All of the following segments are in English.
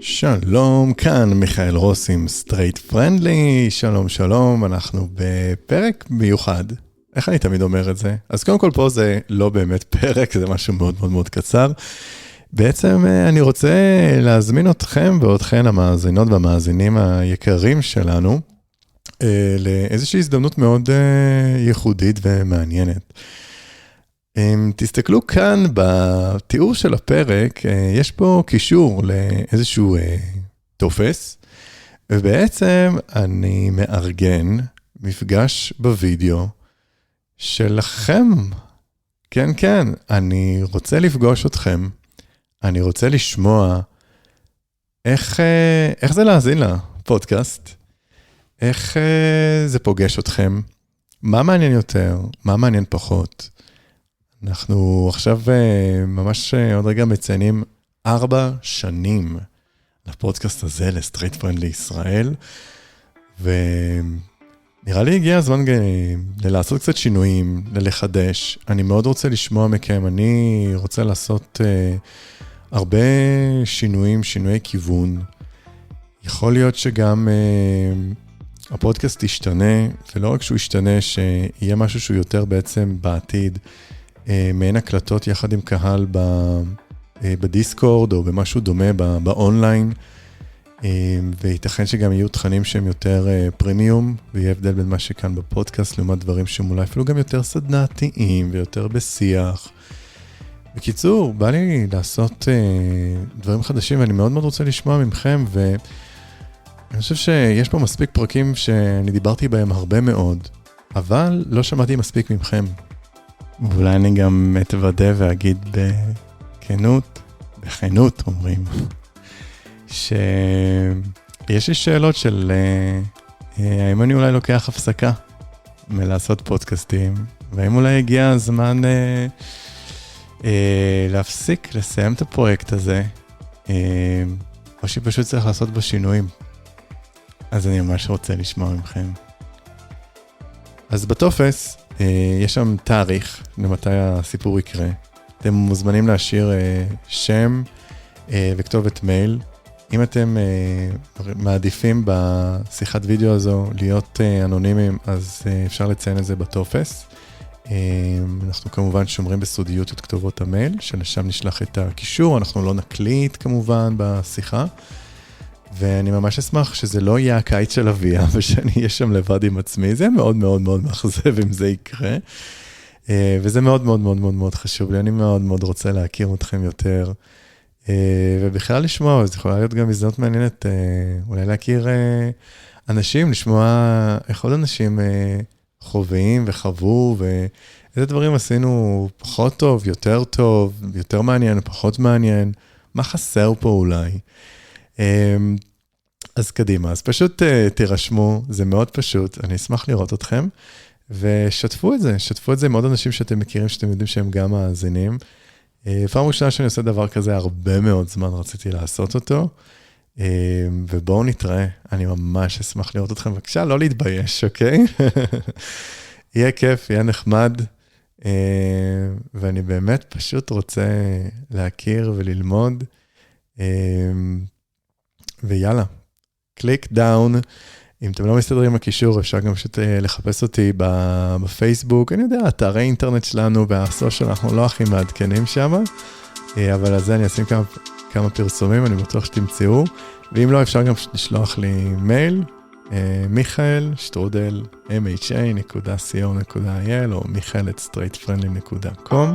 שלום, כאן מיכאל רוס עם סטרייט פרנדלי, שלום שלום, אנחנו בפרק מיוחד. איך אני תמיד אומר את זה? אז קודם כל פה זה לא באמת פרק, זה משהו מאוד מאוד מאוד קצר. בעצם אני רוצה להזמין אתכם ואתכן המאזינות והמאזינים היקרים שלנו, לאיזושהי הזדמנות מאוד ייחודית ומעניינת. תסתכלו כאן בתיאור של הפרק, יש פה קישור לאיזשהו טופס, ובעצם אני מארגן מפגש בווידאו שלכם. כן, כן, אני רוצה לפגוש אתכם, אני רוצה לשמוע איך זה להאזין לפודקאסט, איך זה פוגש אתכם, מה מעניין יותר, מה מעניין פחות. אנחנו עכשיו ממש עוד רגע מציינים 4 שנים לפודקאסט הזה, לסטרייט פרנדלי ישראל, ונראה לי הגיע הזמן לעשות קצת שינויים, לחדש. אני מאוד רוצה לשמוע מכם, אני רוצה לעשות הרבה שינויים, שינויי כיוון. יכול להיות שגם הפודקאסט ישתנה, ולא רק שהוא ישתנה, שיהיה משהו שהוא יותר בעצם בעתיד, מעין הקלטות יחד עם קהל בדיסקורד או במשהו דומה באונליין, וייתכן שגם יהיו תכנים שהם יותר פרימיום, ויהיה הבדל בין מה שכאן בפודקאסט לעומת דברים שהם אולי אפילו גם יותר סדנתיים ויותר בשיח. בקיצור, בא לי לעשות דברים חדשים, ואני מאוד מאוד רוצה לשמוע ממכם, ואני חושב שיש פה מספיק פרקים שאני דיברתי בהם הרבה מאוד, אבל לא שמעתי מספיק ממכם. ואולי אני גם אתוודא ואגיד בכנות אומרים, שיש לי שאלות של האם אני אולי לוקח הפסקה מלעשות פודקאסטים, והאם אולי הגיע הזמן להפסיק, לסיים את הפרויקט הזה, או שפשוט צריך לעשות בו שינויים. אז אני ממש רוצה לשמוע ממכם. אז בטופס, יש שם תאריך למתי הסיפור יקרה. אתם מוזמנים להשאיר שם וכתובת מייל. אם אתם מעדיפים בשיחת וידאו הזו להיות אנונימיים, אז אפשר לציין את זה בטופס. אנחנו כמובן שומרים בסודיות את כתובות המייל, שלשם נשלח את הקישור. אנחנו לא נקליט כמובן בשיחה. ואני ממש אשמח שזה לא יהיה הקיץ של אביה, ושאני אהיה שם לבד עם עצמי. זה מאוד מאוד מאוד מאכזב אם זה יקרה. וזה מאוד מאוד מאוד מאוד מאוד חשוב לי. אני מאוד מאוד רוצה להכיר אתכם יותר. ובכלל לשמוע, אז יכולה להיות גם הזדמנות מעניינת, אולי להכיר אנשים, לשמוע איך עוד אנשים חווים וחוו, ואיזה דברים עשינו פחות טוב, יותר מעניין, פחות מעניין. מה חסר פה אולי? אז קדימה, אז פשוט תירשמו, זה מאוד פשוט, אני אשמח לראות אתכם, ושתפו את זה עם עוד אנשים שאתם מכירים, שאתם יודעים שהם גם מאזינים. פעם ראשונה שאני עושה דבר כזה, הרבה מאוד זמן רציתי לעשות אותו, ובואו נתראה, אני ממש אשמח לראות אתכם, בבקשה, לא להתבייש, אוקיי? יהיה כיף, יהיה נחמד, ואני באמת פשוט רוצה להכיר וללמוד, ויאללה, קליק דאון, אם אתם לא מסתדרים עם הקישור, אפשר גם פשוט לחפש אותי בפייסבוק, אני יודע, אתרי אינטרנט שלנו והסושיאל, אנחנו לא הכי מעדכנים שם, אבל על זה אני אשים כמה פרסומים, אני בטוח שתמצאו, ואם לא, אפשר גם לשלוח לי מייל, michael.mha.co.il או michael@straightfriendly.com,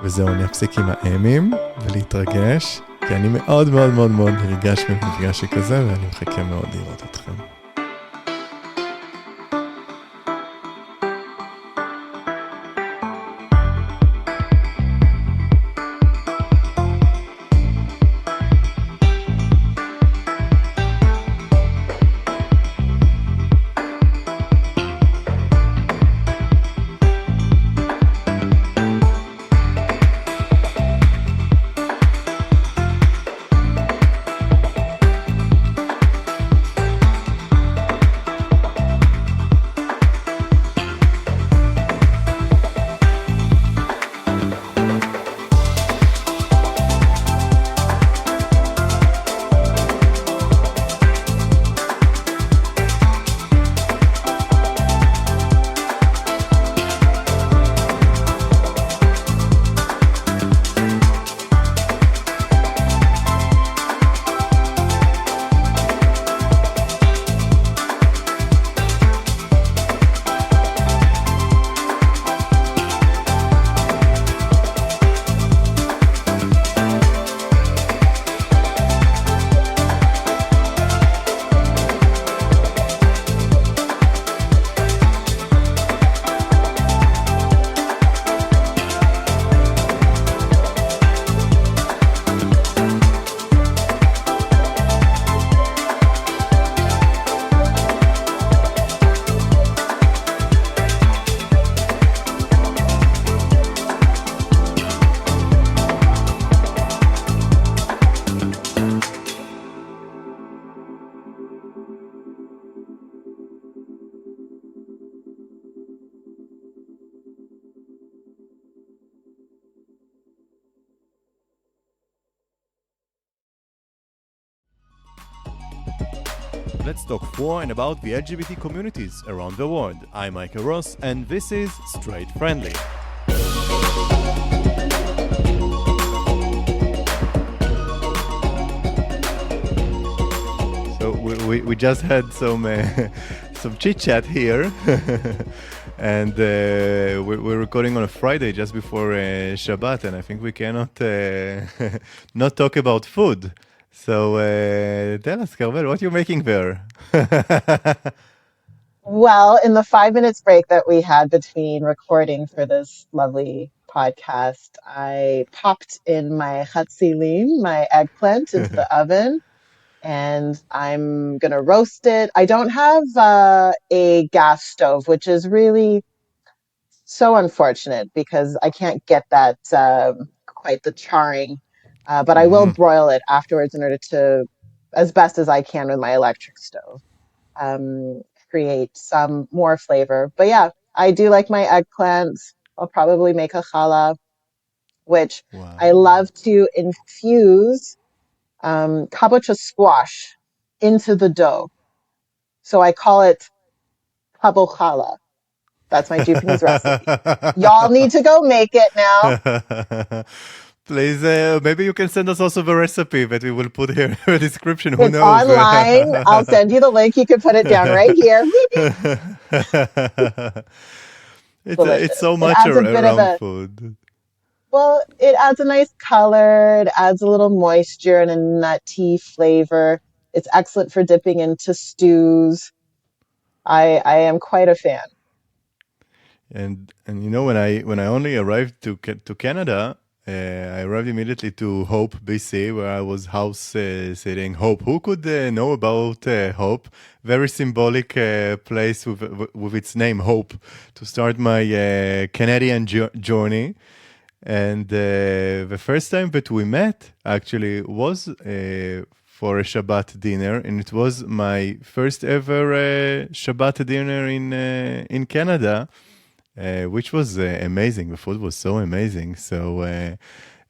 וזהו, אני אפסיק עם האמים ולהתרגש, כי אני מאוד מאוד מאוד מאוד נרגש במפגש שכזה, ואני מחכה מאוד לראות אתכם. Let's talk for and about the LGBT communities around the world. I'm Michael Ross, and this is Straight Friendly. So we just had some chit chat here, and we're recording on a Friday just before Shabbat, and I think we cannot not talk about food. So tell us, Carmel, what you're making there? Well, in the 5 minutes break that we had between recording for this lovely podcast, I popped in my chatzilim, my eggplant, into the oven, and I'm gonna roast it. I don't have a gas stove, which is really so unfortunate because I can't get that quite the charring. But I will Mm-hmm. broil it afterwards in order to, as best as I can with my electric stove, um, create some more flavor. But yeah, I do like my eggplants. I'll probably make a challah, which I Wow. love to infuse kabocha squash into the dough. So I call it kabo challah. That's my Japanese recipe. Y'all need to go make it now. Please, maybe you can send us also the recipe that we will put here in the description. Who It's knows? online. I'll send you the link. You can put it down right here. It's Delicious. so It much adds a bit of around a, food. well, it adds a nice color. It adds a little moisture and a nutty flavor. It's excellent for dipping into stews. I am quite a fan. And you know, when I only arrived to Canada, I arrived immediately to Hope, BC, where I was house sitting. Hope, who could know about Hope? Very symbolic place with its name, Hope, to start my Canadian journey. And the first time that we met actually was for a Shabbat dinner, and it was my first ever Shabbat dinner in Canada, which was amazing. The food was so amazing. So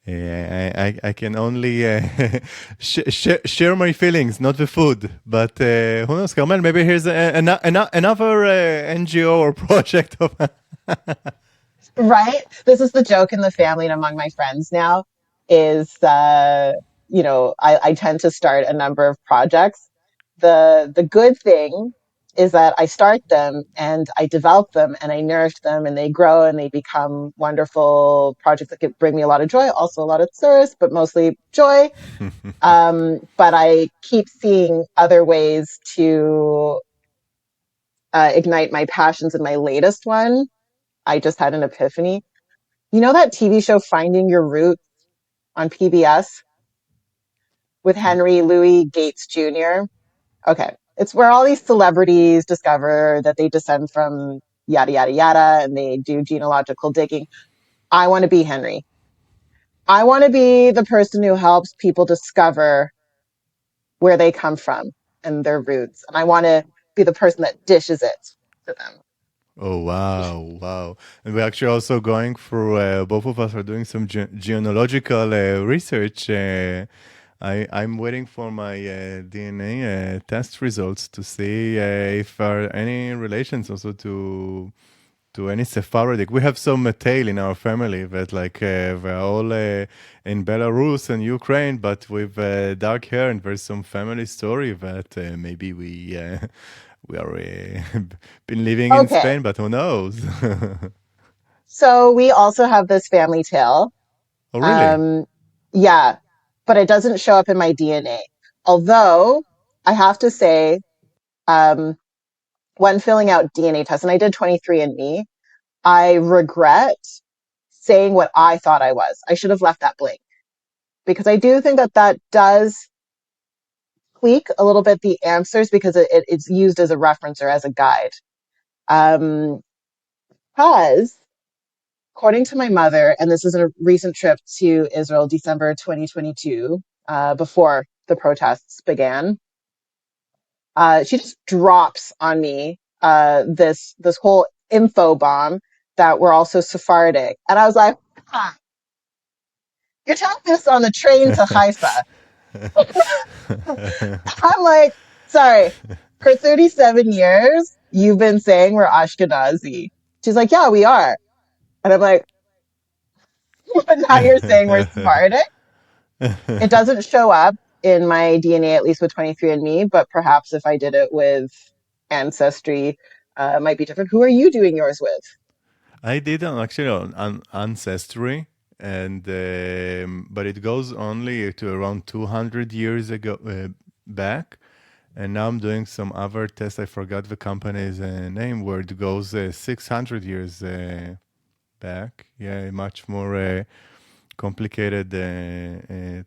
I can only share my feelings, not the food. But who knows, Carmel? Maybe here's another NGO or project of. Right? This is the joke in the family and among my friends now is, I tend to start a number of projects. The good thing is that I start them and I develop them and I nourish them and they grow and they become wonderful projects that could bring me a lot of joy, also a lot of thirst, but mostly joy. But I keep seeing other ways to ignite my passions. In my latest one, I just had an epiphany. You know that TV show Finding Your Roots on PBS with Henry Louis Gates Jr.? Okay. It's where all these celebrities discover that they descend from yada, yada, yada, and they do genealogical digging. I want to be Henry. I want to be the person who helps people discover where they come from and their roots. And I want to be the person that dishes it to them. Oh, wow, wow. And we're actually also going through, both of us are doing some genealogical research. I'm waiting for my DNA test results to see if there are any relations also to any Sephardic. We have some tail in our family that we're all in Belarus and Ukraine, but with dark hair, and there's some family story that maybe we are been living in Okay. Spain, but who knows? So we also have this family tale. Oh, really? Um, yeah, but it doesn't show up in my DNA. Although I have to say, um, when filling out DNA tests, and I did 23andMe, I regret saying what I thought I was. I should have left that blank because I do think that that does tweak a little bit the answers because it's used as a reference or as a guide. Um, because according to my mother, and this is a recent trip to Israel, December 2022, before the protests began, she just drops on me this whole info bomb that we're also Sephardic, and I was like, huh, you're telling this on the train to Haifa. I'm like, sorry. For 37 years, you've been saying we're Ashkenazi. She's like, yeah, we are. And I'm like, but now you're saying we're Sephardic? It doesn't show up in my DNA, at least with 23andMe, but perhaps if I did it with Ancestry, it might be different. Who are you doing yours with? I did actually on ancestry, and but it goes only to around 200 years ago back. And now I'm doing some other tests. I forgot the company's name, where it goes 600 years back. Yeah, much more complicated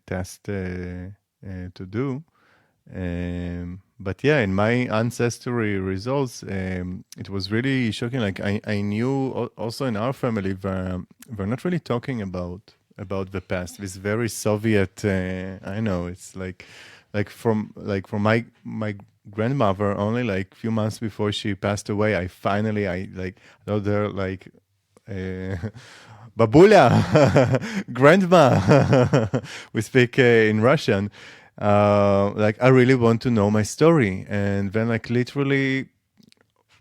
test to do. But yeah, in my ancestry results, it was really shocking. Like I knew also in our family, we're not really talking about the past. This very Soviet. I know it's like from my grandmother. Only like few months before she passed away, I like told her like. Babuля, grandma. We speak in Russian. Like I really want to know my story, and then like literally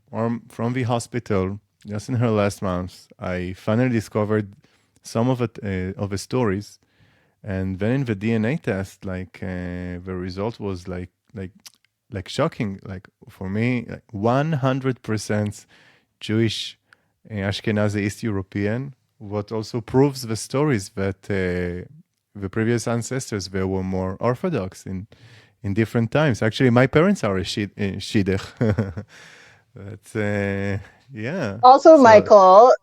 from the hospital, just in her last month, I finally discovered some of the stories, and then in the DNA test, like the result was like shocking. Like for me, like 100% Jewish, Ashkenazi East European. What also proves the stories that the previous ancestors they were more Orthodox in different times. Actually, my parents are a Shidduch. But yeah. Also, So Michael,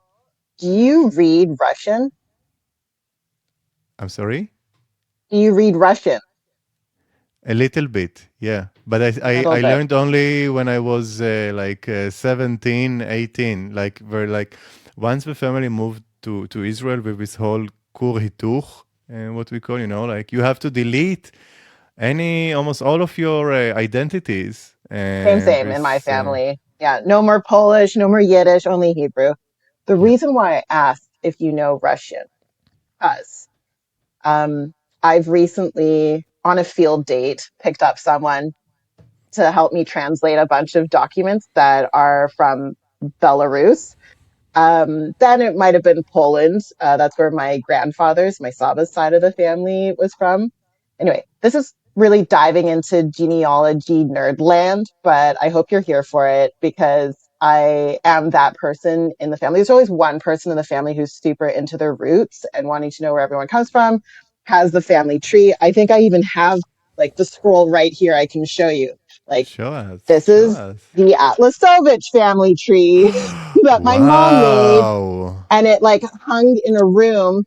do you read Russian? I'm sorry. Do you read Russian? A little bit, yeah. But A little I bit. learned only when I was 17, 18. Like, we're like, once the family moved to Israel with this whole kur hituch, what we call, like you have to delete almost all of your identities. Same, And same in my this, family. Yeah, no more Polish, no more Yiddish, only Hebrew. The yeah, reason why I asked if you know Russian, because um, I've recently, on a field date, picked up someone to help me translate a bunch of documents that are from Belarus. Then it might have been Poland. That's where my grandfather's, my Saba's side of the family was from. Anyway, this is really diving into genealogy nerd land, but I hope you're here for it because I am that person in the family. There's always one person in the family who's super into their roots and wanting to know where everyone comes from, has the family tree. I think I even have like the scroll right here I can show you. Like, show us, this show is us. the Atlasovich family tree that my mom made, Wow. and it like hung in a room.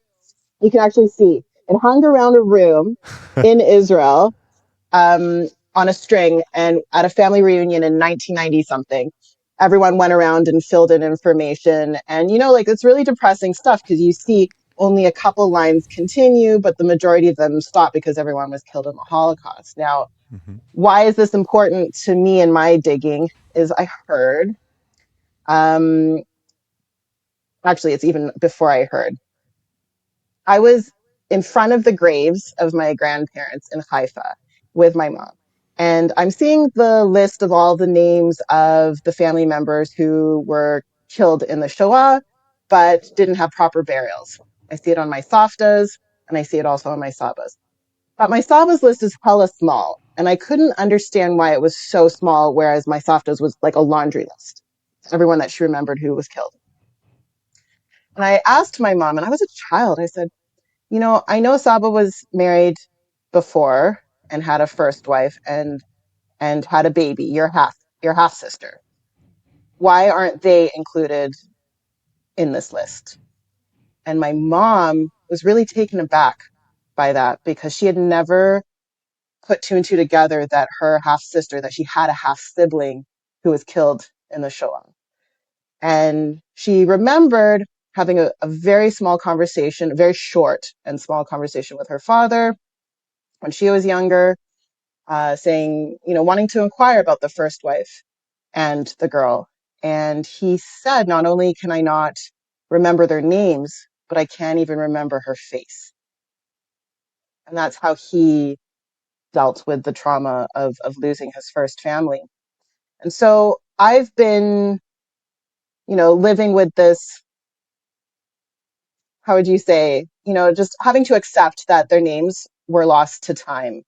You can actually see it hung around a room in Israel, on a string, and at a family reunion in 1990 something. Everyone went around and filled in information, and like it's really depressing stuff because you see only a couple lines continue, but the majority of them stop because everyone was killed in the Holocaust. Now, Mhm. why is this important to me in my digging? Is I heard, um, actually, it's even before I heard. I was in front of the graves of my grandparents in Haifa with my mom. And I'm seeing the list of all the names of the family members who were killed in the Shoah, but didn't have proper burials. I see it on my saftas, and I see it also on my sabas. But my sabas list is hella small, and I couldn't understand why it was so small, whereas my saftas was like a laundry list. Everyone that she remembered who was killed. And I asked my mom, and I was a child, I said, I know Saba was married before and had a first wife and had a baby, your half sister. Why aren't they included in this list? And my mom was really taken aback by that because she had never put two and two together that her half sister, that she had a half sibling who was killed in the Shoah. And she remembered having a very small conversation, a very short and small conversation with her father when she was younger, saying, wanting to inquire about the first wife and the girl. And he said, not only can I not remember their names, but I can't even remember her face. And that's how he dealt with the trauma of losing his first family. And so I've been, living with this, how would you say, just having to accept that their names were lost to time.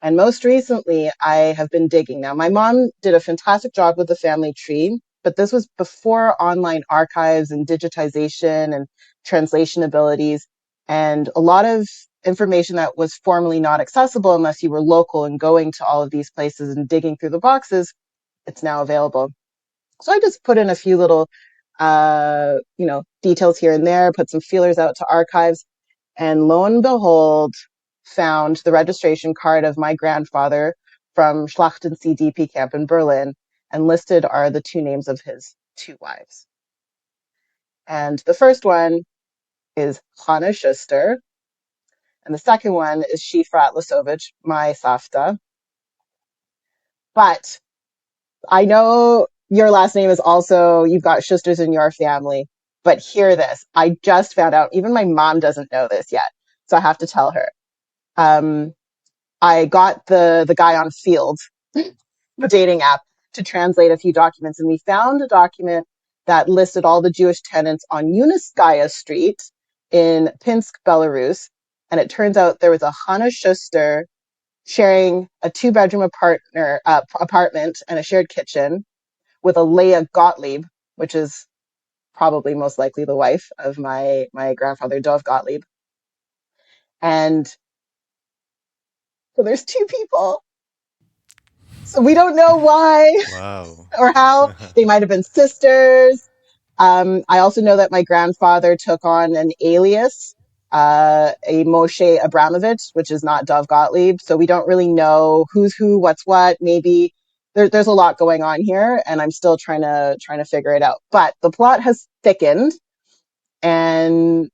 And most recently, I have been digging. Now, my mom did a fantastic job with the family tree, but this was before online archives and digitization and translation abilities, and a lot of information that was formerly not accessible unless you were local and going to all of these places and digging through the boxes, it's now available. So I just put in a few little, details here and there, put some feelers out to archives, and lo and behold, found the registration card of my grandfather from Schlachtensee DP camp in Berlin, and listed are the two names of his two wives. And the first one is Hanna Schuster, and the second one is Shifra Lasovich, my Safta. But I know your last name is also, you've got Schusters in your family, but hear this. I just found out, even my mom doesn't know this yet, so I have to tell her. I got the guy on Field, the dating app, to translate a few documents, and we found a document that listed all the Jewish tenants on Uniskaya Street in Pinsk, Belarus, and it turns out there was a Hanna Schuster sharing a two-bedroom apartment and a shared kitchen with a Leah Gottlieb, which is probably most likely the wife of my grandfather, Dov Gottlieb. And so there's two people. So we don't know why Wow. or how. They might have been sisters. I also know that my grandfather took on an alias, a Moshe Abramovich, which is not Dov Gottlieb. So we don't really know who's who, what's what. Maybe there's a lot going on here, and I'm still trying to figure it out. But the plot has thickened, and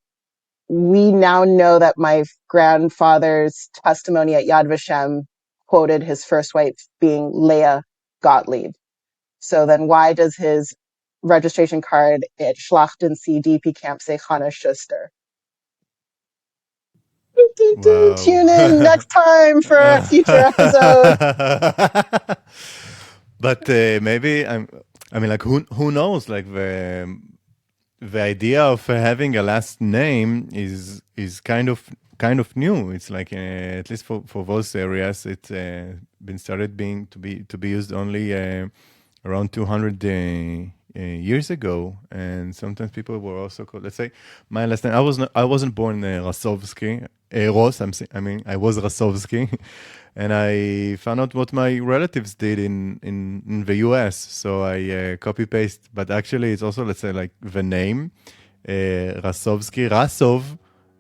we now know that my grandfather's testimony at Yad Vashem quoted his first wife being Leah Gottlieb. So then why does his registration card at Schlachtensee DP camp say Hanna Schuster? Wow. Tune in next time for a future episode. But maybe I mean, like, who knows? Like, the idea of having a last name is kind of new. It's like at least for those areas, it's been started to be used only around 200 years ago, and sometimes people were also called. Let's say my last name. I wasn't born Rasovsky. Ros. I mean, I was Rasovsky, and I found out what my relatives did in the U.S. So I copy paste, but actually it's also, let's say, like the name Rasovsky. Rasov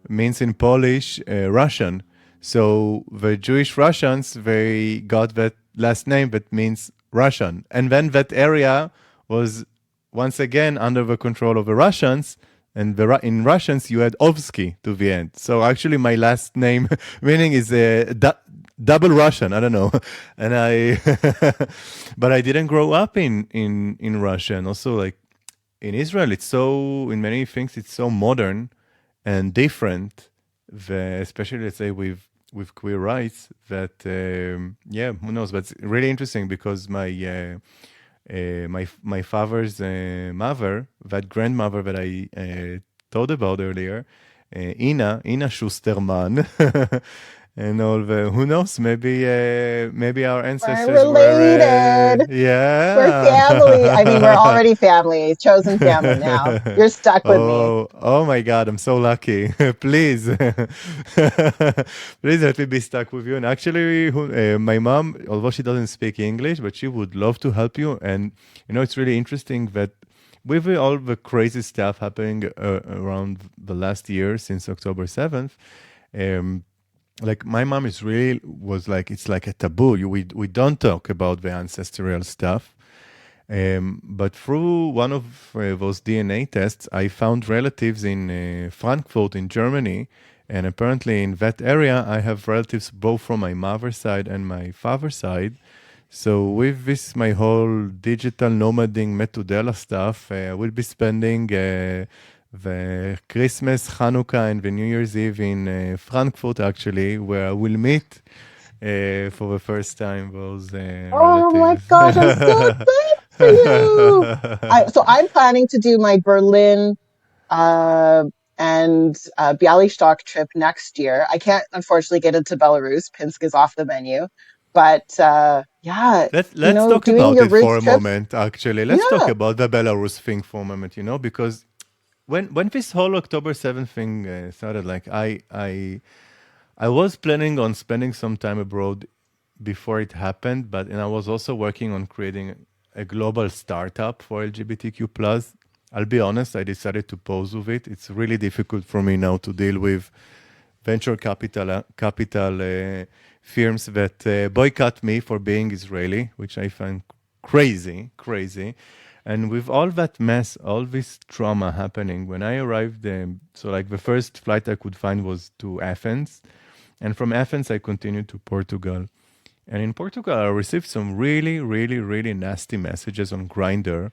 means in Polish Russian. So the Jewish Russians, they got that last name that means Russian, and then that area was once again under the control of the Russians. And in Russians, you had Ovsky to the end. So actually, my last name meaning is double Russian. I don't know, and but I didn't grow up in Russia. And also, like in Israel, it's so, in many things, it's so modern and different. Especially, let's say, with queer rights. That yeah, who knows? But it's really interesting because my father's mother, that grandmother that I told about earlier, Ina Schusterman, and all the, who knows, maybe our ancestors We're related. yeah, We're family. I mean, we're already family, chosen family now. You're stuck with me. Oh my God, I'm so lucky. Please, please let me be stuck with you. And actually, my mom, although she doesn't speak English, but she would love to help you. And, it's really interesting that with all the crazy stuff happening around the last year since October 7th, like my mom was like, it's like a taboo. We don't talk about the ancestral stuff. But through one of those DNA tests, I found relatives in Frankfurt in Germany. And apparently in that area, I have relatives both from my mother's side and my father's side. So with this, my whole digital nomading Metudela stuff, I will be spending the Christmas, Hanukkah, and the New Year's Eve in Frankfurt, actually, where I will meet for the first time, those Oh my relatives. gosh, I'm so excited for you. So I'm planning to do my Berlin uh, and Bialystok trip next year. I can't unfortunately get into Belarus. Pinsk is off the menu. But yeah, Let's talk doing about your it for Ruth a trips, moment, actually. Let's talk yeah, about the Belarus thing for a moment, because when this whole October 7th thing started, like I was planning on spending some time abroad before it happened, but and I was also working on creating a global startup for LGBTQ plus. I'll be honest, I decided to pause with it. It's really difficult for me now to deal with venture capital firms that boycott me for being Israeli, which I find crazy, crazy. And with all that mess, all this trauma happening, when I arrived, so like the first flight I could find was to Athens, and from Athens I continued to Portugal. And in Portugal, I received some really, really, really nasty messages on Grinder.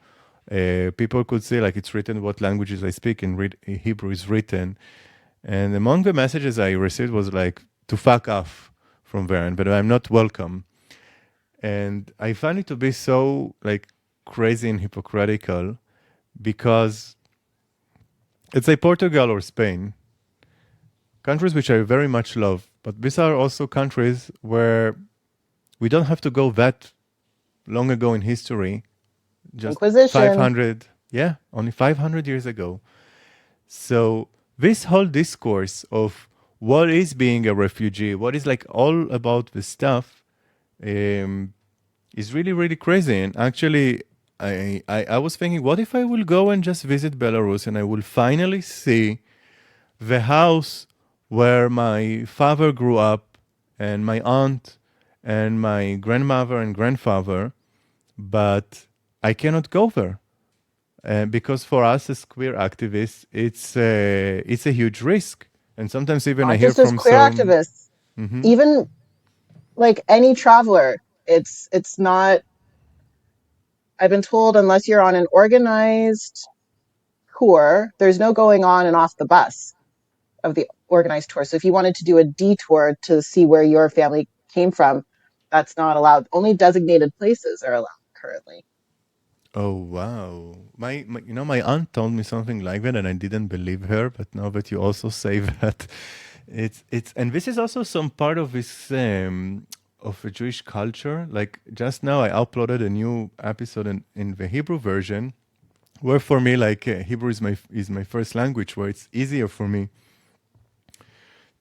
People could say like it's written what languages I speak, and Hebrew is written. And among the messages I received was like to fuck off from there, but I'm not welcome. And I find it to be so like crazy and hypocritical because it's like Portugal or Spain, countries which I very much love, but these are also countries where we don't have to go that long ago in history, just Inquisition. 500, yeah, only 500 years ago. So this whole discourse of what is being a refugee, what is like all about the stuff, um, is really, really crazy. And actually, I was thinking, what if I will go and just visit Belarus and I will finally see the house where my father grew up and my aunt and my grandmother and grandfather, but I cannot go there. Because for us as queer activists, it's a huge risk. And sometimes even I Not hear just as from queer some, activists, even like any traveler, it's not. I've been told unless you're on an organized tour, there's no going on and off the bus of the organized tour. So if you wanted to do a detour to see where your family came from, that's not allowed. Only designated places are allowed currently. oh wow, my aunt told me something like that, and I didn't believe her. But now that you also say that, it's and this is also some part of this of a Jewish culture. Like just now, I uploaded a new episode in the Hebrew version, where for me, like Hebrew is my first language, where it's easier for me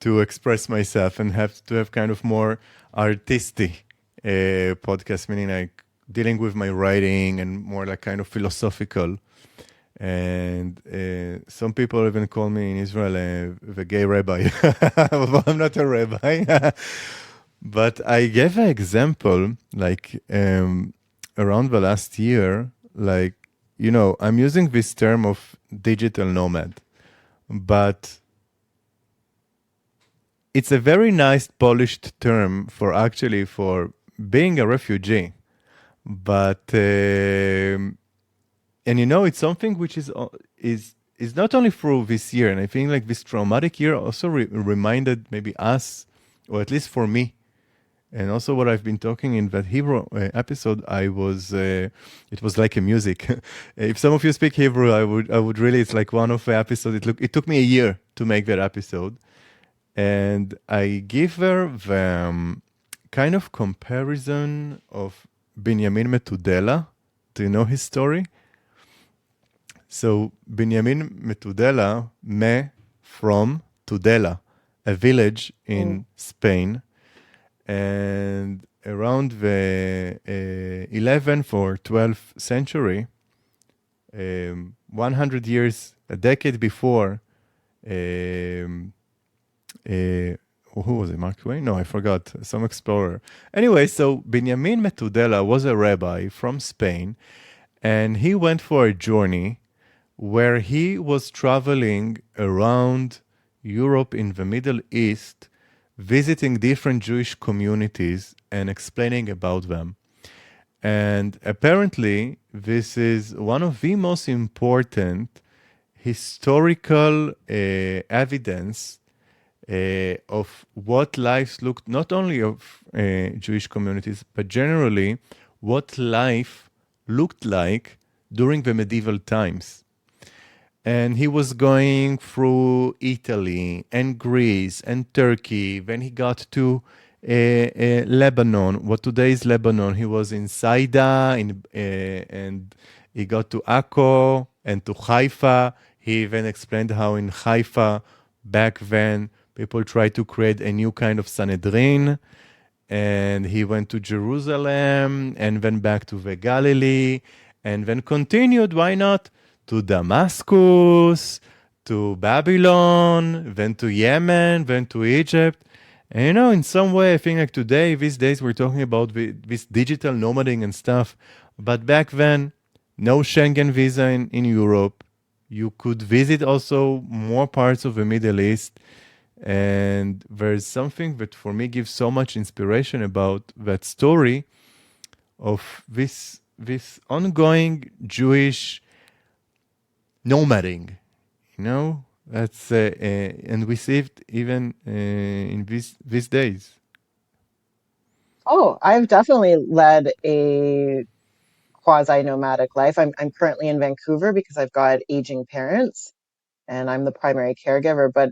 to express myself and have to have kind of more artistic podcast, meaning like dealing with my writing and more like kind of philosophical. And some people even call me in Israel the gay rabbi. Well, I'm not a rabbi. But I gave an example, like around the last year, like, I'm using this term of digital nomad, but it's a very nice polished term for being a refugee. But and it's something which is not only through this year, and I think like this traumatic year also reminded maybe us, or at least for me, and also what I've been talking in that Hebrew episode. It was like a music. If some of you speak Hebrew, I would really. It's like one of the episodes. It took me a year to make that episode, and I give her the kind of comparison of Binyamin Metudela. Do you know his story? So Binyamin Metudela, from Tudela, a village Mm. in Spain, and around the 11th or 12th century, 100 years, a decade before, um, who was it? Mark Twain? No, I forgot. Some explorer. Anyway, so Benjamin Metudela was a rabbi from Spain, and he went for a journey where he was traveling around Europe in the Middle East, visiting different Jewish communities and explaining about them. And apparently, this is one of the most important historical evidence of what lives looked, not only of Jewish communities, but generally what life looked like during the medieval times. And he was going through Italy and Greece and Turkey. Then he got to Lebanon, what today is Lebanon. He was in Saida, and he got to Akko and to Haifa. He even explained how in Haifa, back then, people tried to create a new kind of Sanhedrin. And he went to Jerusalem and then back to the Galilee and then continued, why not, to Damascus, to Babylon, then to Yemen, then to Egypt. And in some way, I think like today, these days, we're talking about this digital nomading and stuff. But back then, no Schengen visa in Europe. You could visit also more parts of the Middle East. And there's something that for me gives so much inspiration about that story of this ongoing Jewish nomading, that's and we see it even in these days. Oh, I've definitely led a quasi-nomadic life. I'm currently in Vancouver because I've got aging parents and I'm the primary caregiver. But,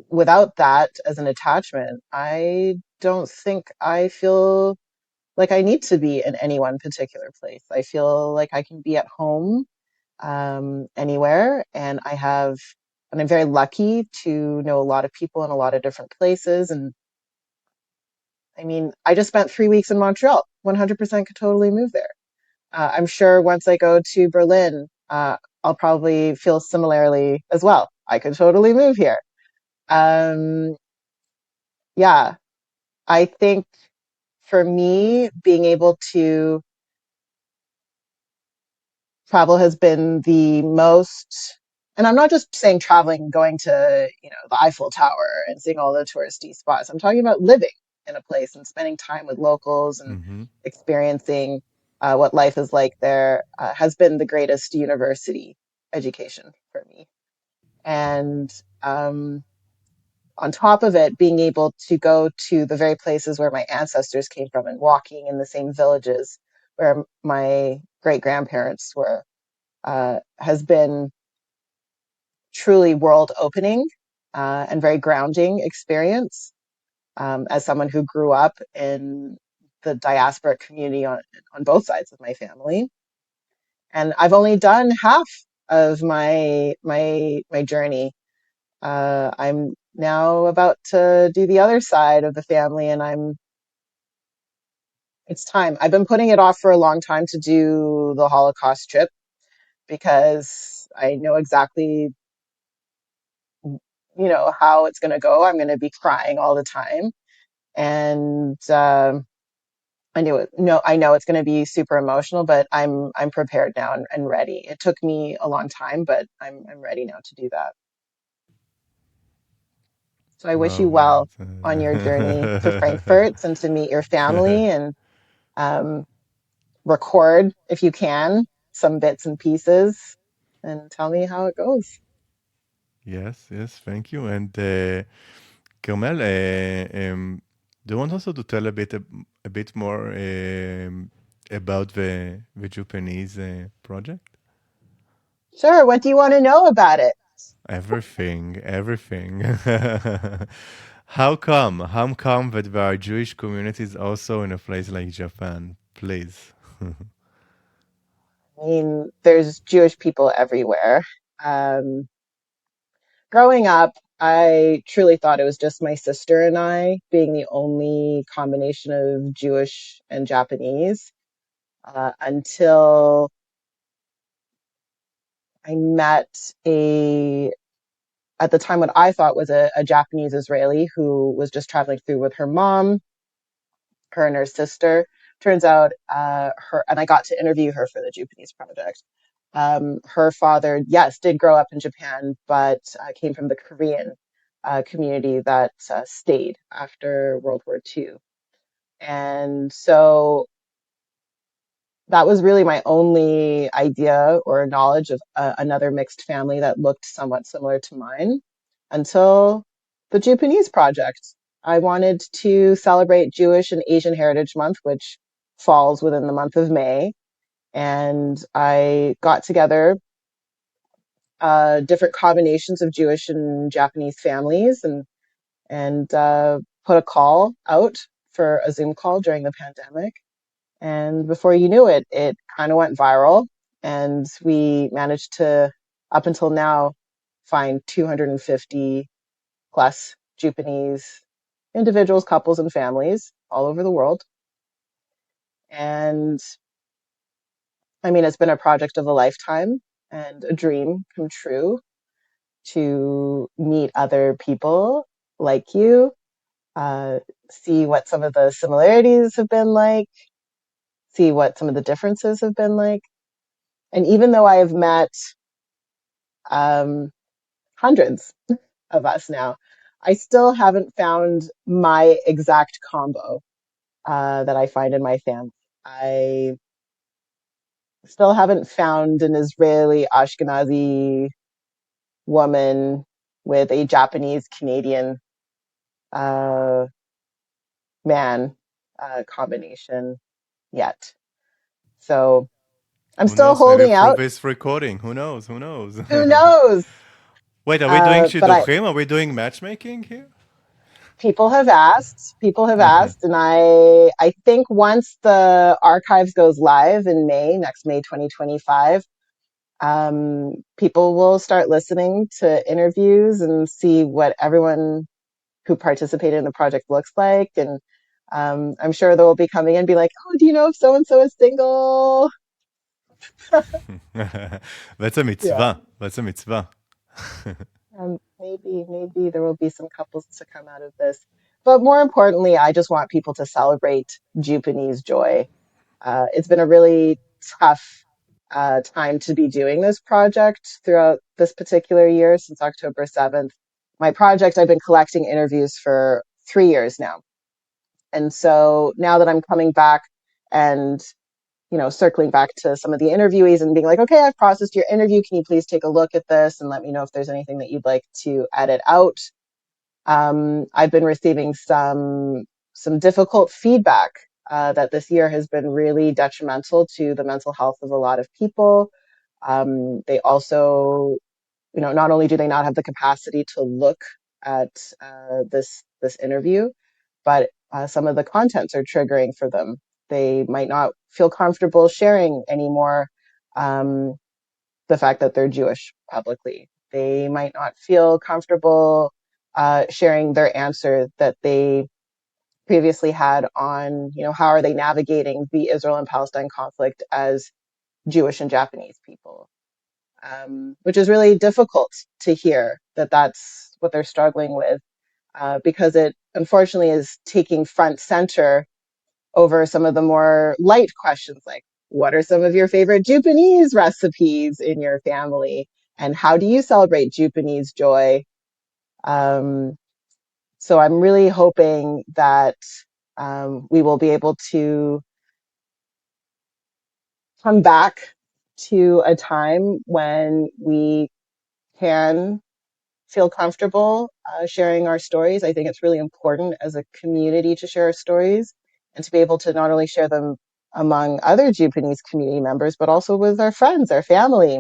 without that as an attachment, I don't think I feel like I need to be in any one particular place. I feel like I can be at home anywhere, and I'm very lucky to know a lot of people in a lot of different places. And I mean, I just spent 3 weeks in Montreal. 100% could totally move there. I'm sure once I go to Berlin, I'll probably feel similarly as well. I could totally move here. Um, yeah, I think for me, being able to travel has been the most, and I'm not just saying traveling, going to, the Eiffel Tower and seeing all the touristy spots. I'm talking about living in a place and spending time with locals and Mm-hmm. experiencing what life is like there has been the greatest university education for me. And on top of it, being able to go to the very places where my ancestors came from and walking in the same villages where my great grandparents were has been truly world opening and very grounding experience as someone who grew up in the diasporic community on both sides of my family. And I've only done half of my journey. I'm now about to do the other side of the family, and it's time. I've been putting it off for a long time to do the Holocaust trip because I know exactly, how it's going to go. I'm going to be crying all the time, and I know it's going to be super emotional, but I'm prepared now and ready. It took me a long time, but I'm ready now to do that. So I wish you Wow. well on your journey to Frankfurt and to meet your family, and um, record if you can some bits and pieces and tell me how it goes. Yes, yes, thank you. And Carmel, do you want also to tell a bit more about the Japanese project? Sure. What do you want to know about it? Everything, everything. How come? How come that there are Jewish communities also in a place like Japan? Please. I mean, there's Jewish people everywhere. Um, Growing up, I truly thought it was just my sister and I being the only combination of Jewish and Japanese until I met at the time, what I thought was a Japanese Israeli who was just traveling through with her mom, her and her sister. Turns out, and I got to interview her for the Japanese project. Her father, yes, did grow up in Japan, but came from the Korean community that stayed after World War II. And so that was really my only idea or knowledge of another mixed family that looked somewhat similar to mine until the Japanese project. I wanted to celebrate Jewish and Asian Heritage Month, which falls within the month of May. And I got together different combinations of Jewish and Japanese families and put a call out for a Zoom call during the pandemic. And before you knew it, it kind of went viral. And we managed to, up until now, find 250 plus Japanese individuals, couples, and families all over the world. And I mean, it's been a project of a lifetime and a dream come true to meet other people like you, uh, see what some of the similarities have been like, see what some of the differences have been like. And even though I have met um, hundreds of us now, I still haven't found my exact combo that I find in my family. I still haven't found an Israeli Ashkenazi woman with a Japanese Canadian uh, man combination yet. So I'm Who still knows? Maybe holding through out. this recording. Who knows? Who knows? Who knows? Wait, are we doing But shidduchim? Are we doing matchmaking here? people have asked, and I think once the archives goes live in May, next May 2025, people will start listening to interviews and see what everyone who participated in the project looks like. And I'm sure they'll be coming in and be like, oh, do you know if so and so is single? That's a Yeah. mitzvah. That's a mitzvah. Maybe there will be some couples to come out of this. But more importantly, I just want people to celebrate Japanese joy. It's been a really tough time to be doing this project throughout this particular year since October 7th. My project, I've been collecting interviews for 3 years now. And so now that I'm coming back and circling back to some of the interviewees and being like, okay, I've processed your interview. Can you please take a look at this and let me know if there's anything that you'd like to edit out? I've been receiving some difficult feedback that this year has been really detrimental to the mental health of a lot of people. They also, not only do they not have the capacity to look at this interview, but some of the contents are triggering for them. They might not feel comfortable sharing anymore the fact that they're Jewish publicly. They might not feel comfortable sharing their answer that they previously had on, how are they navigating the Israel and Palestine conflict as Jewish and Japanese people, which is really difficult to hear that that's what they're struggling with, because it unfortunately is taking front center over some of the more light questions like, what are some of your favorite Japanese recipes in your family? And how do you celebrate Japanese joy? So I'm really hoping that we will be able to come back to a time when we can feel comfortable sharing our stories. I think it's really important as a community to share our stories and to be able to not only share them among other Japanese community members, but also with our friends, our family,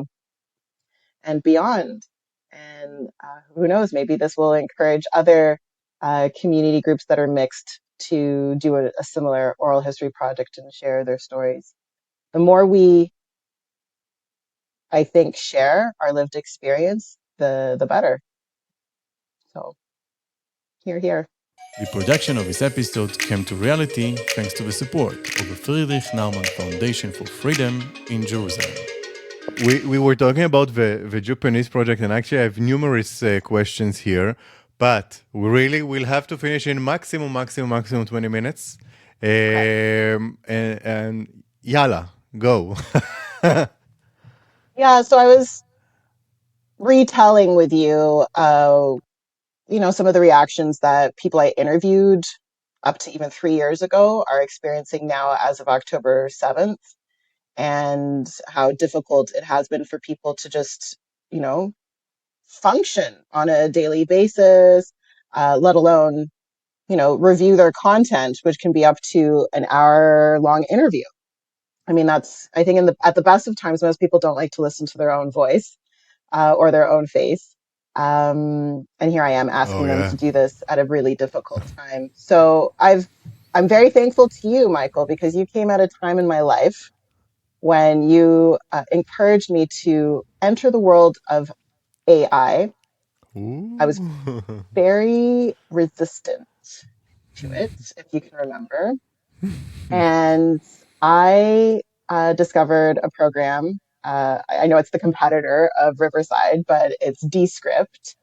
and beyond. And who knows, maybe this will encourage other community groups that are mixed to do a similar oral history project and share their stories. The more we, I think, share our lived experience, the better. So, here. The production of this episode came to reality thanks to the support of the Friedrich Naumann Foundation for Freedom in Jerusalem. We were talking about the Japanese project, and actually I have numerous questions here, but we really will have to finish in maximum 20 minutes. And yalla, go. Yeah, so I was retelling with you, some of the reactions that people I interviewed up to even 3 years ago are experiencing now as of October 7th, and how difficult it has been for people to just, function on a daily basis, let alone, review their content, which can be up to an hour-long interview. I mean, I think at the best of times, most people don't like to listen to their own voice or their own face. And here I am Oh asking them yeah. to do this at a really difficult time. So I'm very thankful to you, Michael, because you came at a time in my life when you encouraged me to enter the world of AI. I was Ooh. very resistant to it, if you can remember. And I discovered a program. I know it's the competitor of Riverside, but it's Descript.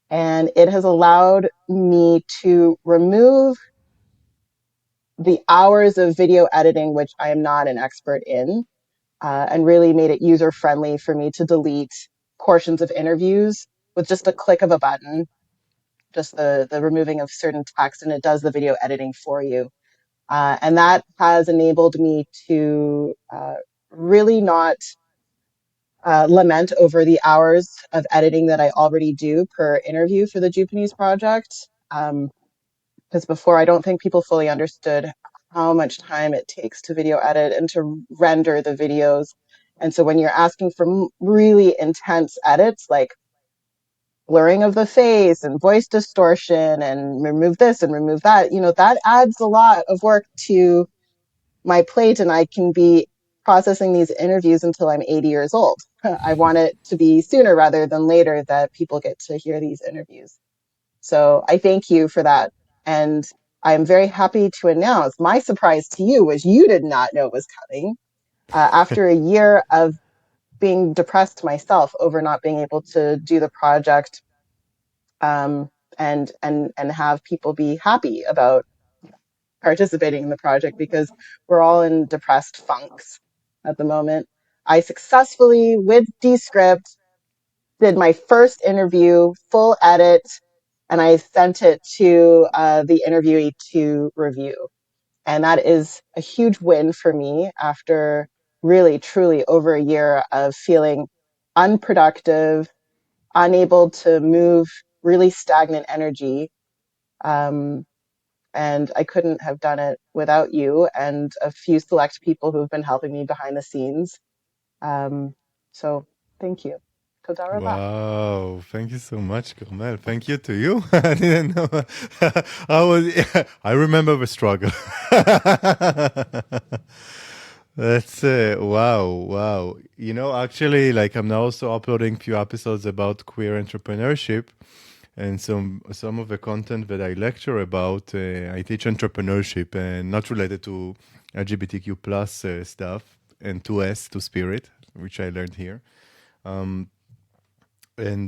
And it has allowed me to remove the hours of video editing, which I am not an expert in, and really made it user friendly for me to delete portions of interviews with just a click of a button, just the removing of certain text, and it does the video editing for you. And that has enabled me to really not lament over the hours of editing that I already do per interview for the Japanese project. Because before, I don't think people fully understood how much time it takes to video edit and to render the videos. And so when you're asking for really intense edits, like blurring of the face and voice distortion and remove this and remove that, that adds a lot of work to my plate, and I can be processing these interviews until I'm 80 years old. I want it to be sooner rather than later that people get to hear these interviews. So I thank you for that. And I'm very happy to announce my surprise to you was you did not know it was coming. After a year of being depressed myself over not being able to do the project, and have people be happy about participating in the project, because we're all in depressed funks at the moment. I successfully, with Descript, did my first interview, full edit, and I sent it to the interviewee to review. And that is a huge win for me after really, truly over a year of feeling unproductive, unable to move, really stagnant energy. And I couldn't have done it without you and a few select people who've been helping me behind the scenes. So thank you. Toda rabah. Wow, thank you so much, Carmel. Thank you to you. I didn't know. I remember the struggle. That's wow, wow. Actually, like I'm now also uploading few episodes about queer entrepreneurship, and some of the content that I lecture about, I teach entrepreneurship and not related to LGBTQ plus stuff and 2S to spirit, which I learned here. And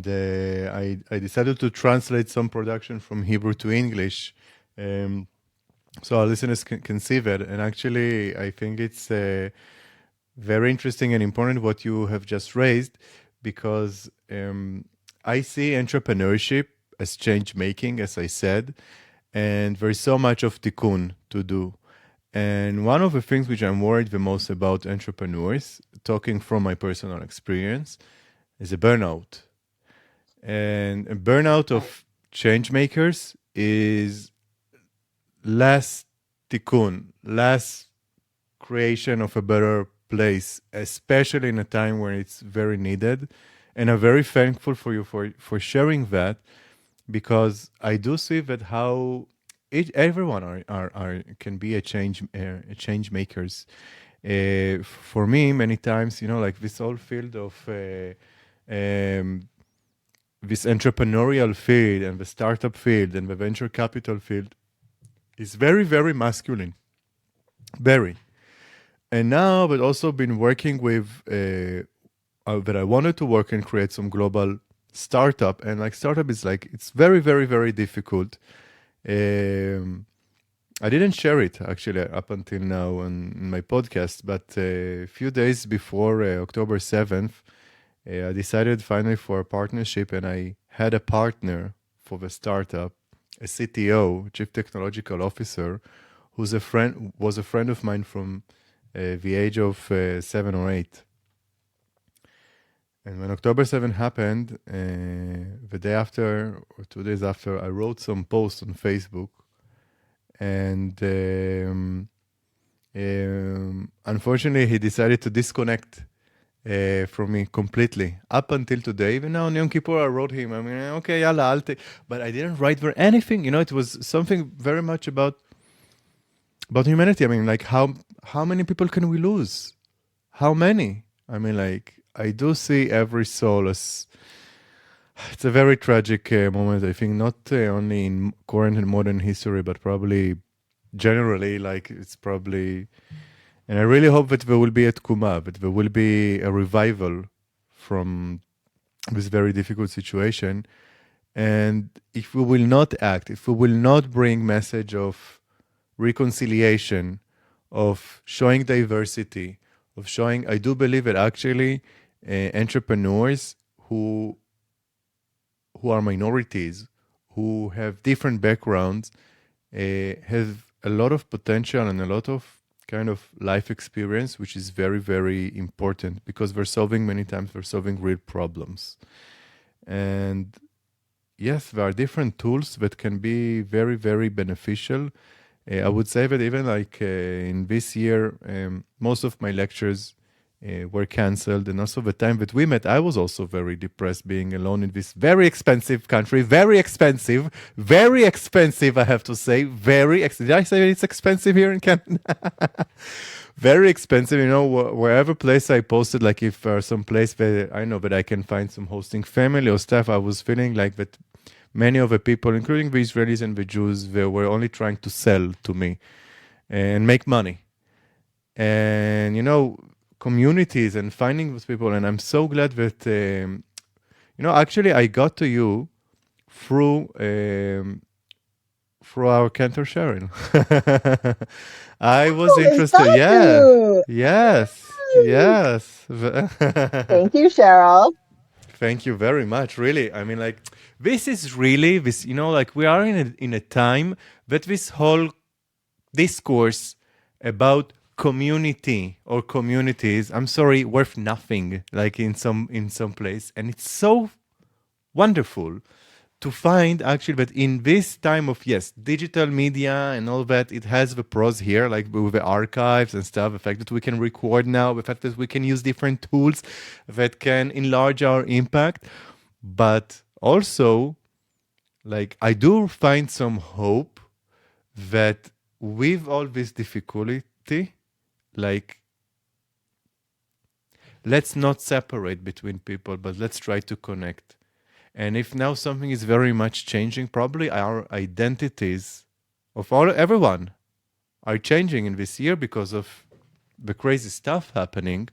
I decided to translate some production from Hebrew to English, so our listeners can see that. And actually, I think it's very interesting and important what you have just raised, because I see entrepreneurship as change making, as I said, and there's so much of tikkun to do. And one of the things which I'm worried the most about entrepreneurs, talking from my personal experience, is a burnout. And a burnout of change makers is less tikkun, less creation of a better place, especially in a time where it's very needed. And I'm very thankful for you for sharing that, because I do see that how everyone are can be a change makers. For me, many times, like this whole field of this entrepreneurial field and the startup field and the venture capital field is very, very masculine. Very. And now, but also been working with that I wanted to work and create some global startup. And like startup is like, it's very, very, very difficult. I didn't share it actually up until now on my podcast, but a few days before October 7th, I decided finally for a partnership, and I had a partner for the startup, a CTO, Chief Technological Officer, was a friend of mine from the age of 7 or 8. And when October 7 happened, the day after or 2 days after, I wrote some posts on Facebook. And unfortunately, he decided to disconnect from me completely up until today. Even now on Yom Kippur, I wrote him. I mean, okay, yalla, I'll take. But I didn't write for anything. You know, it was something very much about humanity. I mean, like how many people can we lose? How many? I mean, like I do see every soul as it's a very tragic moment. I think not only in current and modern history, but probably generally. Like it's probably, and I really hope that there will be a tkuma, that there will be a revival from this very difficult situation. And if we will not act, if we will not bring message of reconciliation, of showing diversity, of showing, I do believe that actually entrepreneurs who are minorities, who have different backgrounds, have a lot of potential and a lot of kind of life experience, which is very, very important because many times we're solving real problems. And yes, there are different tools that can be very, very beneficial. I would say that even like in this year, most of my lectures were canceled. And also the time that we met, I was also very depressed being alone in this very expensive country. Very expensive. Very expensive, I have to say. Did I say it's expensive here in Canada? Very expensive. You know, wherever place I posted, like if some place where I know that I can find some hosting family or staff, I was feeling like that many of the people, including the Israelis and the Jews, they were only trying to sell to me and make money. And, you know, communities and finding those people. And I'm so glad that, actually I got to you through our Cantor Sharon. I was Oh, is interested. that Yeah. who? Yes. Yes. Yes. Thank you, Cheryl. Thank you very much. Really, I mean, like this is really this. You know, like we are in a time that this whole discourse about community or communities, I'm sorry, worth nothing. Like in some place, and it's so wonderful to find actually that in this time of yes digital media and all that, it has the pros here, like with the archives and stuff, the fact that we can record now, the fact that we can use different tools that can enlarge our impact. But also, like I do find some hope that with all this difficulty, like let's not separate between people, but let's try to connect. And if now something is very much changing, probably our identities of everyone are changing in this year because of the crazy stuff happening.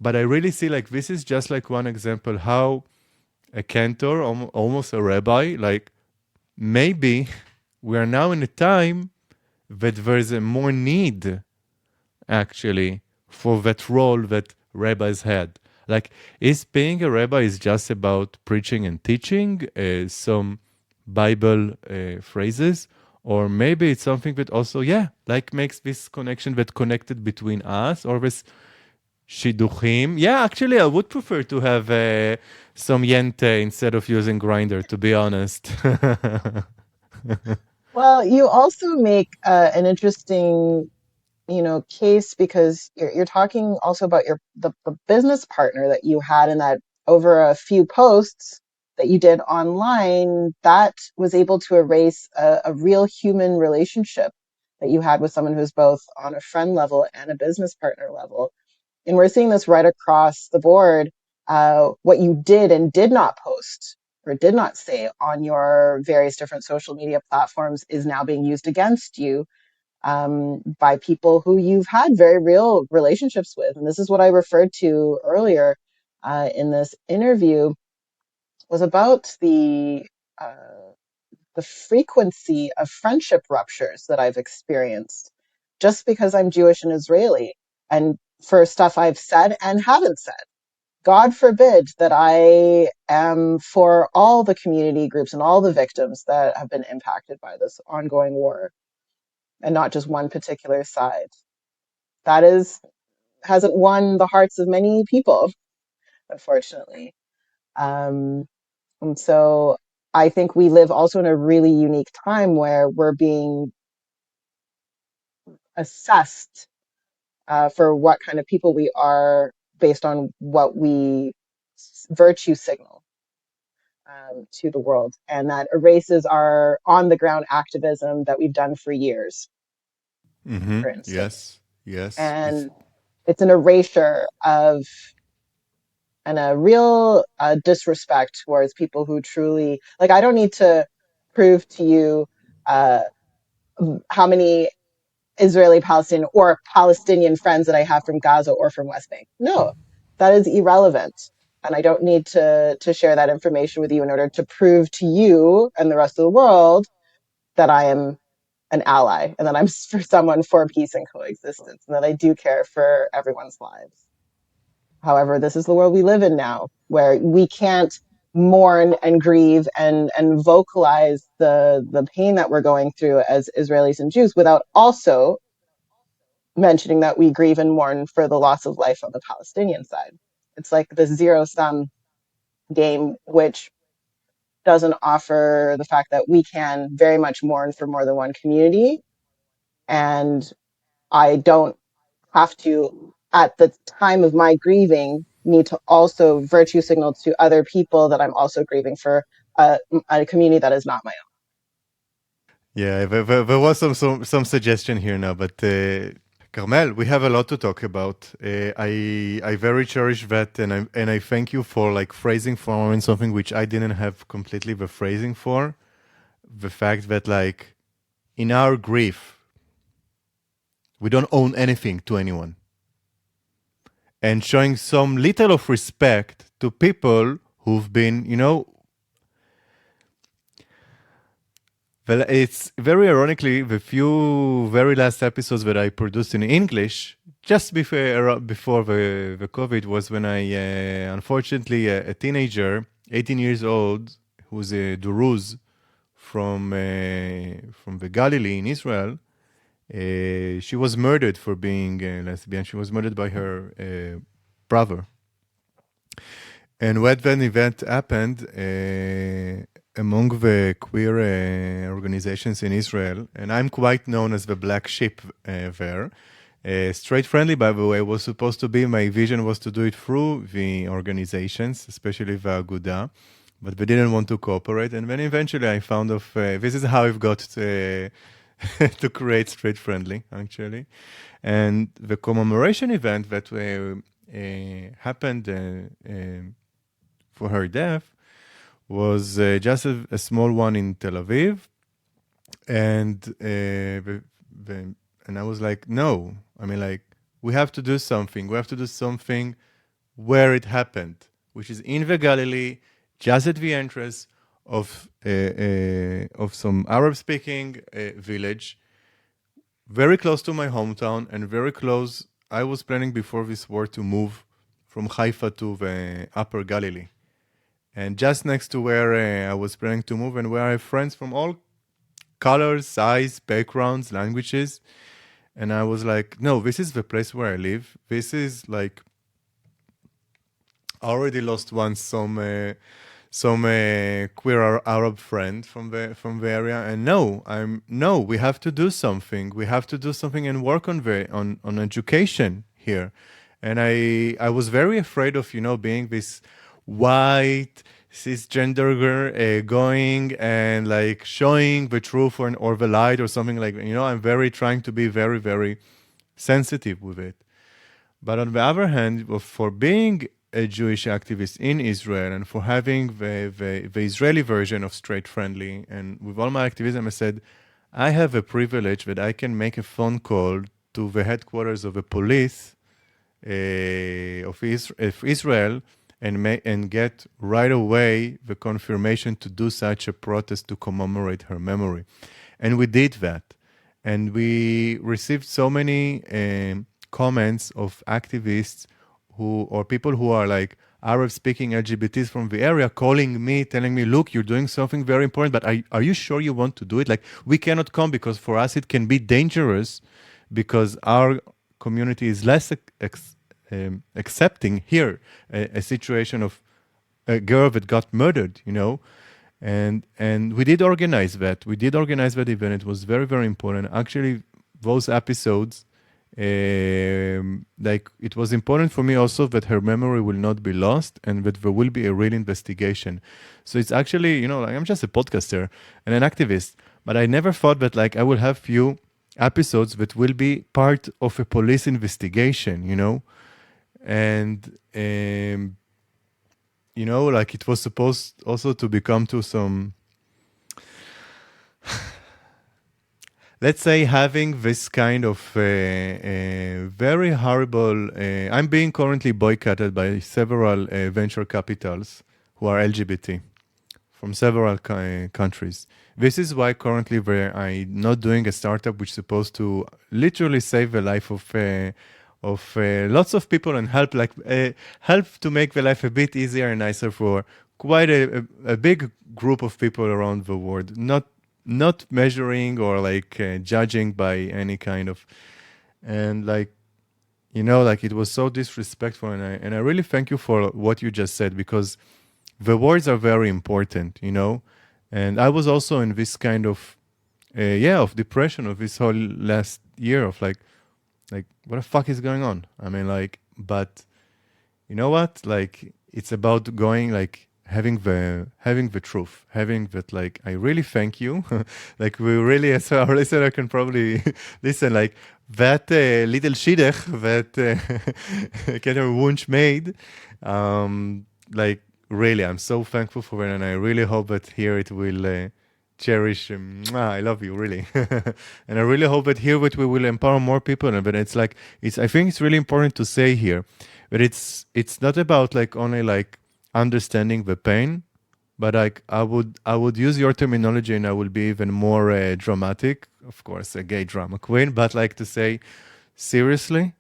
But I really see like this is just like one example how a cantor, almost a rabbi, like maybe we are now in a time that there's a more need actually for that role that rabbis had. Like, is being a rabbi is just about preaching and teaching some Bible phrases, or maybe it's something that also, yeah, like makes this connection that connected between us, or this shiduchim. Yeah, actually, I would prefer to have some yente instead of using grinder, to be honest. Well, you also make an interesting, case because you're talking also about the business partner that you had, and that over a few posts that you did online, that was able to erase a real human relationship that you had with someone who's both on a friend level and a business partner level. And we're seeing this right across the board. What you did and did not post or did not say on your various different social media platforms is now being used against you by people who you've had very real relationships with. And this is what I referred to earlier in this interview, was about the frequency of friendship ruptures that I've experienced just because I'm Jewish and Israeli, and for stuff I've said and haven't said. God forbid that I am for all the community groups and all the victims that have been impacted by this ongoing war, and not just one particular side. That hasn't won the hearts of many people. unfortunately. Um, and so I think we live also in a really unique time where we're being assessed for what kind of people we are based on what we virtue signal to the world. And that erases our on the ground activism that we've done for years, Mm-hmm. for instance. Yes. Yes. It's And it's an erasure of and a real disrespect towards people who truly like. I don't need to prove to you uh, how many Israeli Palestinian or Palestinian friends that I have from Gaza or from West Bank. No, that is irrelevant. And I don't need to share that information with you in order to prove to you and the rest of the world that I am an ally and that I'm for someone for peace and coexistence and that I do care for everyone's lives. However, this is the world we live in now, where we can't mourn and grieve and vocalize the pain that we're going through as Israelis and Jews without also mentioning that we grieve and mourn for the loss of life on the Palestinian side. It's like this zero sum game, which doesn't offer the fact that we can very much mourn for more than one community. And I don't have to, at the time of my grieving, need to also virtue signal to other people that I'm also grieving for a community that is not my own. yeah. There was some suggestion here now, but Carmel, we have a lot to talk about. I very cherish that, and I thank you for like phrasing for something which I didn't have completely the phrasing for. The fact that like in our grief, we don't own anything to anyone, and showing some little of respect to people who've been, well, it's very ironically the few very last episodes that I produced in English just before the COVID was when I unfortunately a teenager, 18 years old, who's a Druze from the Galilee in Israel. She was murdered for being a lesbian. She was murdered by her brother. And when that event happened, among the queer organizations in Israel, and I'm quite known as the black sheep there. Straight Friendly, by the way, was supposed to be, my vision was to do it through the organizations, especially the Aguda, but they didn't want to cooperate. And then eventually I found this is how I've got to, to create Straight Friendly, actually. And the commemoration event that happened for her death was just a small one in Tel Aviv, and and I was like, no, I mean, like, we have to do something. We have to do something where it happened, which is in the Galilee, just at the entrance of some Arab-speaking village, very close to my hometown, and very close. I was planning before this war to move from Haifa to the Upper Galilee. And just next to where I was planning to move and where I have friends from all colors, size, backgrounds, languages. And I was like, no, this is the place where I live. This is like, I already lost once some queer Arab friend from the area. And no, we have to do something. We have to do something and work on education here. And I was very afraid of, being this white cisgender girl going and like showing the truth or the light or something like that. I'm very trying to be very, very sensitive with it. But on the other hand, for being a Jewish activist in Israel and for having the Israeli version of Straight Friendly, and with all my activism, I said, I have a privilege that I can make a phone call to the headquarters of the police of Israel and get right away the confirmation to do such a protest to commemorate her memory. And we did that. And we received so many comments of activists or people who are like Arab-speaking LGBTs from the area calling me, telling me, look, you're doing something very important, but are you sure you want to do it? Like, we cannot come because for us it can be dangerous because our community is less accepting here a situation of a girl that got murdered, you know, and we did organize that. We did organize that event. It was very, very important. Actually, those episodes, like it was important for me also that her memory will not be lost and that there will be a real investigation. So it's actually, you know, like I'm just a podcaster and an activist, but I never thought that like I will have few episodes that will be part of a police investigation, you know, and you know, like it was supposed also to become to some, let's say, having this kind of very horrible. I'm being currently boycotted by several venture capitals who are LGBT from several countries. This is why currently I'm not doing a startup which is supposed to literally save the life of lots of people and help to make the life a bit easier and nicer for quite a big group of people around the world. Not measuring or like judging by any kind of, and like, you know, like it was so disrespectful, and I really thank you for what you just said, because the words are very important, you know. And I was also in this kind of of depression of this whole last year of like what the fuck is going on. I mean, like, but you know what, like it's about going, like having the truth, having that, like I really thank you. Like we really, as our listener can probably listen, like that little shidduch that Keter Wunsch made, like really I'm so thankful for it, and I really hope that here it will cherish. I love you, really. And I really hope that here that we will empower more people. But it's like, I think it's really important to say here that it's not about like only like understanding the pain, but like I would use your terminology, and I will be even more dramatic, of course, a gay drama queen, but like to say seriously,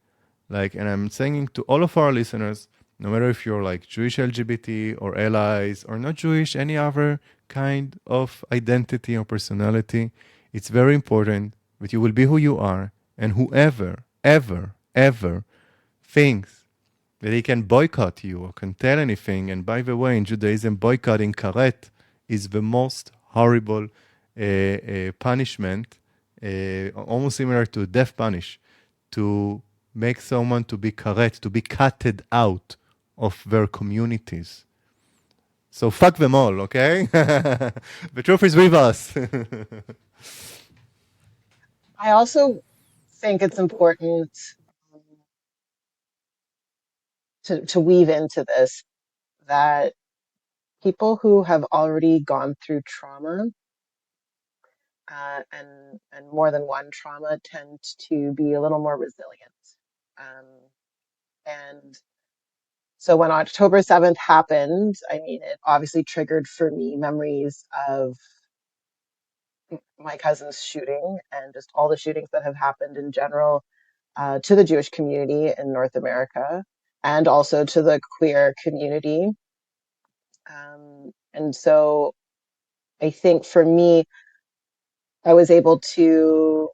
like, and I'm saying to all of our listeners, no matter if you're like Jewish LGBT or allies or not Jewish, any other kind of identity or personality, it's very important that you will be who you are, and whoever, ever thinks that he can boycott you or can tell anything. And by the way, in Judaism, boycotting karet is the most horrible punishment, almost similar to death punish, to make someone to be karet, to be cutted out of their communities. So fuck them all, okay? The truth is with us. I also think it's important to weave into this that people who have already gone through trauma and more than one trauma tend to be a little more resilient. Um, and so when October 7th happened, I mean, it obviously triggered for me memories of my cousin's shooting and just all the shootings that have happened in general to the Jewish community in North America and also to the queer community. And so I think for me, I was able to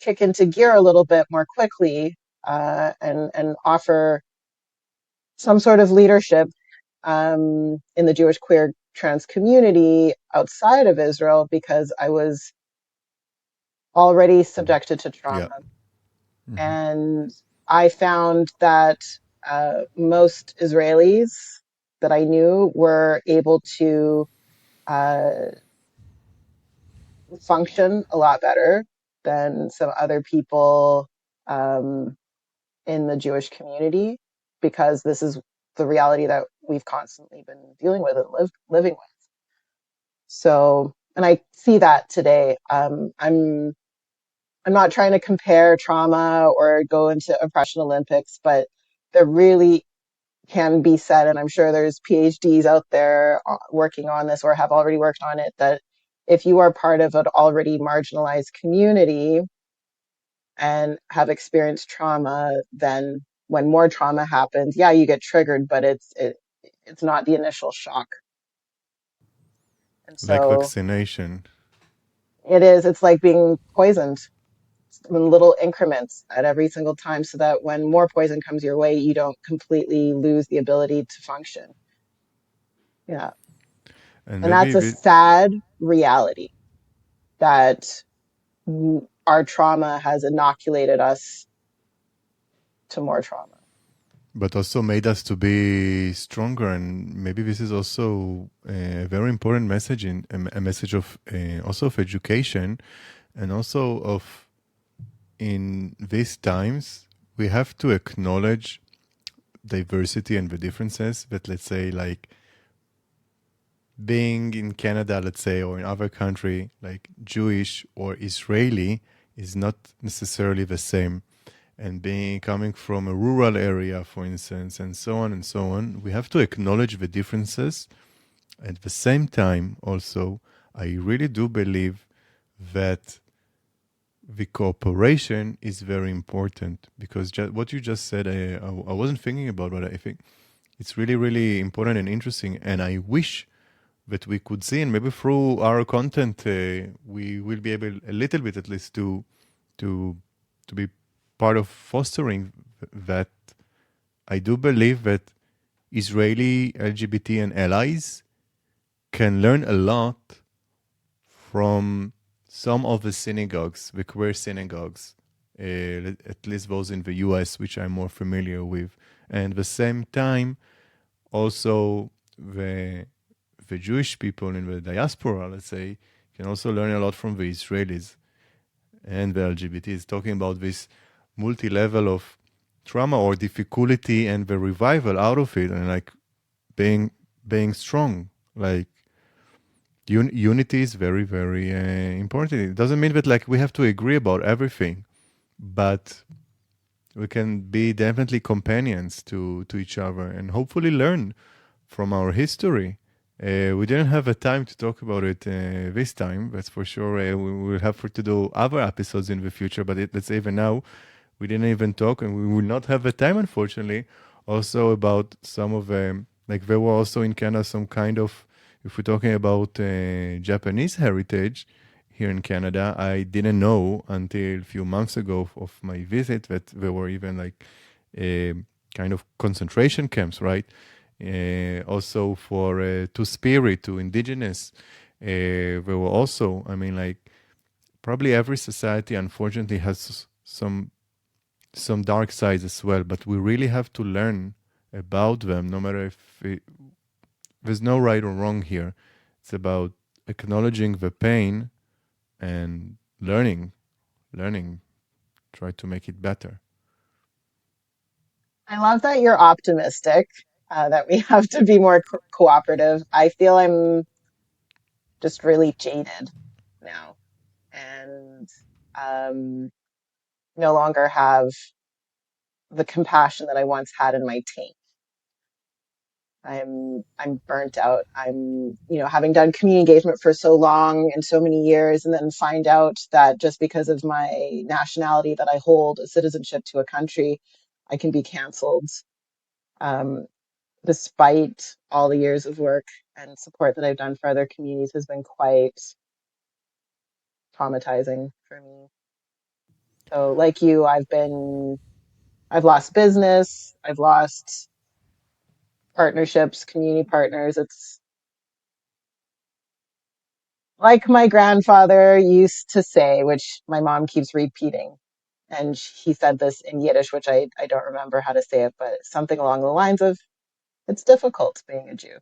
kick into gear a little bit more quickly and offer some sort of leadership in the Jewish queer trans community outside of Israel because I was already subjected to Yeah. trauma. And I found that most Israelis that I knew were able to uh, function a lot better than some other people um, in the Jewish community because this is the reality that we've constantly been dealing with and living with. So, and I see that today. I'm not trying to compare trauma or go into oppression Olympics, but there really can be said, and I'm sure there's PhDs out there working on this or have already worked on it, that if you are part of an already marginalized community and have experienced trauma, then when more trauma happens, yeah, you get triggered, but it's not the initial shock. And Like so vaccination. it's like being poisoned. in little increments at every single time, so that when more poison comes your way, you don't completely lose the ability to function. Yeah. And And that's maybe a sad reality that our trauma has inoculated us to more trauma. but also made us to be stronger, and maybe this is also a very important message, in a message of also of education, and also of, in these times we have to acknowledge diversity and the differences that, let's say, like being in Canada, let's say, or in other country, like Jewish or Israeli is not necessarily the same. And being coming from a rural area, for instance, and so on and so on, we have to acknowledge the differences. At the same time, also, I really do believe that the cooperation is very important, because what you just said, I wasn't thinking about, but I think it's really, really important and interesting. And I wish that we could see, and maybe through our content, we will be able, a little bit at least, to to be part of fostering that. I do believe that Israeli LGBT and allies can learn a lot from some of the synagogues, the queer synagogues, at least those in the US, which I'm more familiar with. And at the same time, also the Jewish people in the diaspora, let's say, can also learn a lot from the Israelis and the LGBTs, talking about this multi-level of trauma or difficulty and the revival out of it, and like being strong. Like unity is very, very important. It doesn't mean that like we have to agree about everything, but we can be definitely companions to each other and hopefully learn from our history. We didn't have a time to talk about it this time, that's for sure. We will have to do other episodes in the future, but let's say even now, we didn't even talk, and we will not have the time, unfortunately, also about some of them. Like there were also in Canada some kind of, if we're talking about Japanese heritage here in Canada, I didn't know until a few months ago of my visit that there were even like kind of concentration camps, right? Also for Two-Spirit, to indigenous, there were also, I mean, like probably every society, unfortunately, has some dark sides as well, but we really have to learn about them, no matter there's no right or wrong here. It's about acknowledging the pain and learning, try to make it better. I love that you're optimistic, that we have to be more cooperative. I feel I'm just really jaded now, and um, no longer have the compassion that I once had in my tank. I'm burnt out. Having done community engagement for so long and so many years, and then find out that just because of my nationality that I hold a citizenship to a country, I can be canceled. Um, Despite all the years of work and support that I've done for other communities, has been quite traumatizing for me. So, like you, I've lost business, I've lost partnerships, community partners. It's like my grandfather used to say, which my mom keeps repeating. And he said this in Yiddish, which I don't remember how to say it, but something along the lines of, it's difficult being a Jew.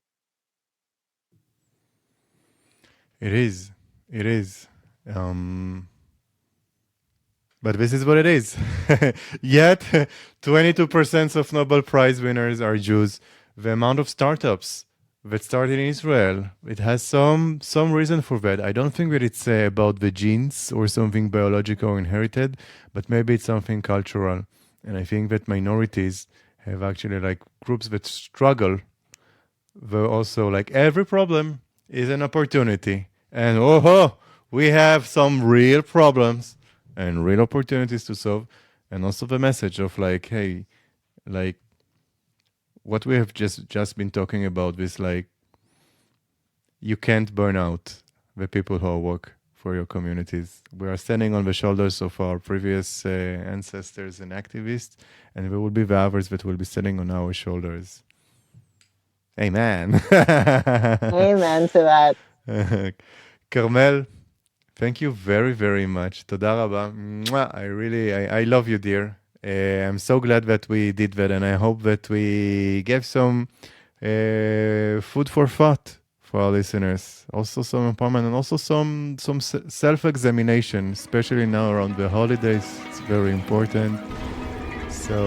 It is. It is. Um, but this is what it is. Yet, 22% of Nobel Prize winners are Jews. The amount of startups that started in Israel, it has some reason for that. I don't think that it's about the genes or something biological or inherited, but maybe it's something cultural. And I think that minorities have actually, like, groups that struggle. They're also like, every problem is an opportunity. And we have some real problems and real opportunities to solve. And also the message of like, hey, like what we have just been talking about, this like, you can't burn out the people who work for your communities. We are standing on the shoulders of our previous ancestors and activists, and there will be the others that will be standing on our shoulders. Amen. Amen to that. Carmel, thank you very, very much. תודה רבה. I love you, dear. I'm so glad that we did that, and I hope that we gave some food for thought for our listeners. Also some empowerment and also some self-examination, especially now around the holidays. It's very important. So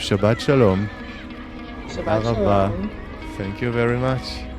Shabbat Shalom. Shabbat Shalom. Thank you very much.